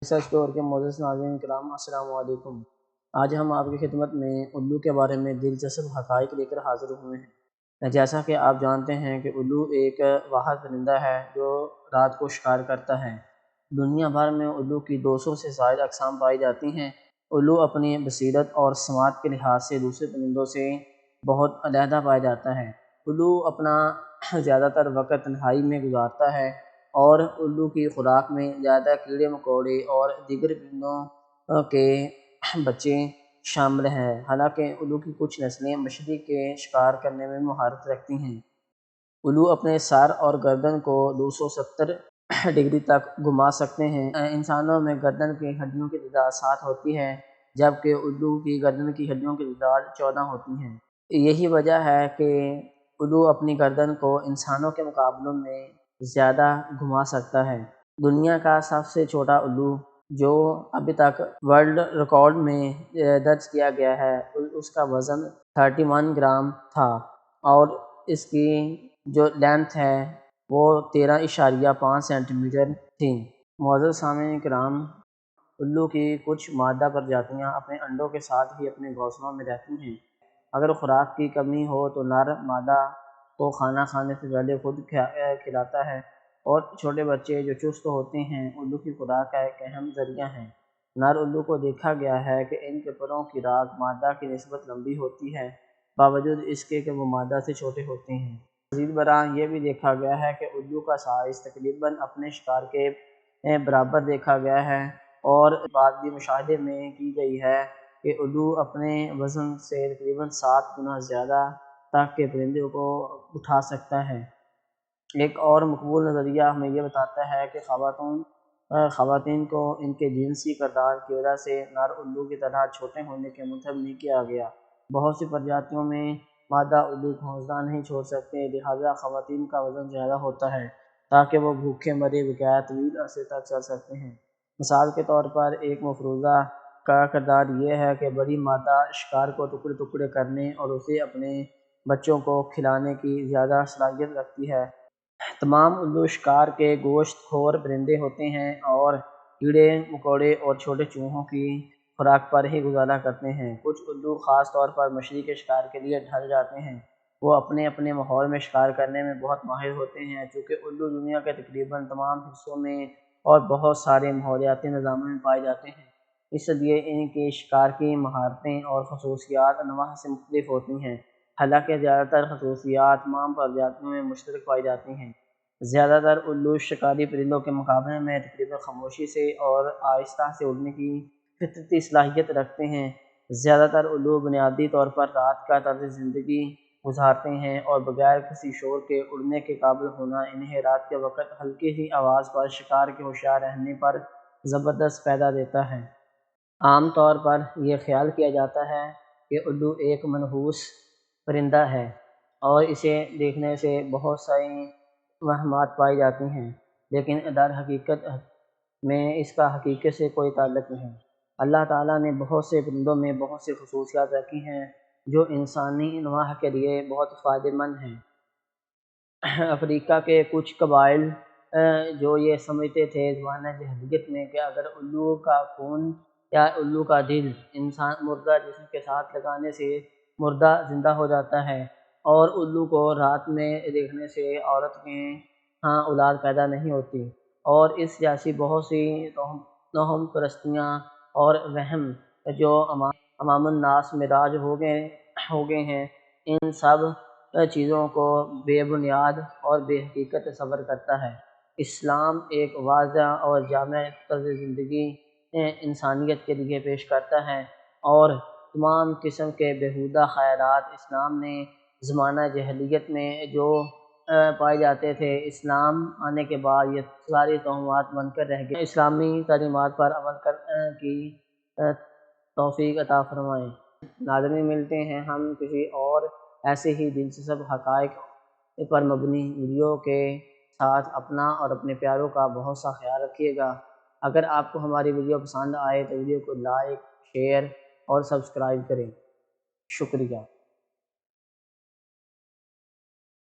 Research tour کے معزز ناظرین کرام السلام علیکم۔ آج ہم آپ کی خدمت میں الو کے بارے میں دلچسپ حقائق لے کر حاضر ہوئے ہیں۔ جیسا کہ آپ جانتے ہیں کہ الو ایک واحد پرندہ ہے جو رات کو شکار کرتا ہے۔ دنیا بھر میں الو کی 200 سے زائد اقسام پائی جاتی ہیں۔ الو اپنی بصیرت اور سماعت کے لحاظ سے دوسرے پرندوں سے بہت علیحدہ پایا جاتا ہے۔ الو اپنا زیادہ تر وقت تنہائی میں گزارتا ہے اور الو کی خوراک میں زیادہ کیڑے مکوڑے اور دیگر پرندوں کے بچے شامل ہیں۔ حالانکہ الو کی کچھ نسلیں مچھلی کے شکار کرنے میں مہارت رکھتی ہیں۔ الو اپنے سر اور گردن کو 270 ڈگری تک گھما سکتے ہیں۔ انسانوں میں گردن کی ہڈیوں کی تعداد 7 ہوتی ہے جبکہ الو کی گردن کی ہڈیوں کی تعداد 14 ہوتی ہے۔ یہی وجہ ہے کہ الو اپنی گردن کو انسانوں کے مقابلوں میں زیادہ گھما سکتا ہے۔ دنیا کا سب سے چھوٹا الو جو ابھی تک ورلڈ ریکارڈ میں درج کیا گیا ہے اس کا وزن 31 گرام تھا اور اس کی جو لینتھ ہے وہ 13.5 سینٹی میٹر تھی۔ معزز سامعین کرام، الو کی کچھ مادہ پرجاتیاں اپنے انڈوں کے ساتھ ہی اپنے گھونسلوں میں رہتی ہیں۔ اگر خوراک کی کمی ہو تو نر مادہ کو کھانا کھانے سے پہلے خود کھلاتا ہے اور چھوٹے بچے جو چست ہوتے ہیں الو کی خوراک کا ایک اہم ذریعہ ہیں۔ نر الو کو دیکھا گیا ہے کہ ان کے پروں کی راکھ مادہ کی نسبت لمبی ہوتی ہے باوجود اس کے کہ وہ مادہ سے چھوٹے ہوتے ہیں۔ مزید برآں یہ بھی دیکھا گیا ہے کہ الو کا سائز تقریباً اپنے شکار کے برابر دیکھا گیا ہے اور بات بھی مشاہدے میں کی گئی ہے کہ الو اپنے وزن سے تقریباً 7 گنا زیادہ تک کے پرندے کو اٹھا سکتا ہے۔ ایک اور مقبول نظریہ ہمیں یہ بتاتا ہے کہ خواتین کو ان کے جنسی کردار کی وجہ سے نر الو کی طرح چھوٹے ہونے کے منتخب نہیں کیا گیا۔ بہت سی پرجاتیوں میں مادہ الو گھونسلہ نہیں چھوڑ سکتے، لہٰذا خواتین کا وزن زیادہ ہوتا ہے تاکہ وہ بھوکے مرے بغیر طویل عرصے تک چل سکتے ہیں۔ مثال کے طور پر ایک مفروضہ کا کردار یہ ہے کہ بڑی مادہ شکار کو ٹکڑے ٹکڑے کرنے اور اسے اپنے بچوں کو کھلانے کی زیادہ صلاحیت رکھتی ہے۔ تمام الو شکار کے گوشت خور پرندے ہوتے ہیں اور کیڑے مکوڑے اور چھوٹے چوہوں کی خوراک پر ہی گزارا کرتے ہیں۔ کچھ الو خاص طور پر مچھلی کے شکار کے لیے ڈھل جاتے ہیں۔ وہ اپنے اپنے ماحول میں شکار کرنے میں بہت ماہر ہوتے ہیں۔ چونکہ الو دنیا کے تقریباً تمام حصوں میں اور بہت سارے ماحولیاتی نظاموں میں پائے جاتے ہیں، اس لیے ان کی شکار کی مہارتیں اور خصوصیات انواع سے مختلف ہوتی ہیں۔ حالانکہ زیادہ تر خصوصیات تمام پرجاتیوں میں مشترک پائی جاتی ہیں۔ زیادہ تر الو شکاری پرندوں کے مقابلے میں تقریباً خاموشی سے اور آہستہ سے اڑنے کی فطرتی صلاحیت رکھتے ہیں۔ زیادہ تر الو بنیادی طور پر رات کا طرز زندگی گزارتے ہیں اور بغیر کسی شور کے اڑنے کے قابل ہونا انہیں رات کے وقت ہلکی سی آواز پر شکار کے ہوشیار رہنے پر زبردست فائدہ دیتا ہے۔ عام طور پر یہ خیال کیا جاتا ہے کہ الو ایک منحوس پرندہ ہے اور اسے دیکھنے سے بہت ساری وہمات پائی جاتی ہیں، لیکن در حقیقت میں اس کا حقیقت سے کوئی تعلق نہیں۔ اللہ تعالیٰ نے بہت سے پرندوں میں بہت سی خصوصیات رکھی ہیں جو انسانی انواع کے لیے بہت فائدہ مند ہیں۔ افریقہ کے کچھ قبائل جو یہ سمجھتے تھے زمانہ جاہلیت میں کہ اگر الو کا خون یا الو کا دل انسان مردہ جسم کے ساتھ لگانے سے مردہ زندہ ہو جاتا ہے اور الو کو رات میں دیکھنے سے عورت کے ہاں اولاد پیدا نہیں ہوتی، اور اس جیسی بہت سی توہم پرستیاں اور وہم جو عوام الناس میں راج ہو گئے ہیں، ان سب چیزوں کو بے بنیاد اور بے حقیقت تصور کرتا ہے۔ اسلام ایک واضح اور جامع طرز زندگی انسانیت کے لیے پیش کرتا ہے اور تمام قسم کے بیہودہ خیالات اسلام نے زمانہ جاہلیت میں جو پائے جاتے تھے، اسلام آنے کے بعد یہ ساری توہمات بن کر رہ گئے۔ اسلامی تعلیمات پر عمل کی توفیق عطا فرمائے۔ ناظرین، ملتے ہیں ہم کسی اور ایسے ہی دلچسپ حقائق پر مبنی ویڈیو کے ساتھ۔ اپنا اور اپنے پیاروں کا بہت سا خیال رکھیے گا۔ اگر آپ کو ہماری ویڈیو پسند آئے تو ویڈیو کو لائک، شیئر اور سبسکرائب کریں۔ شکریہ۔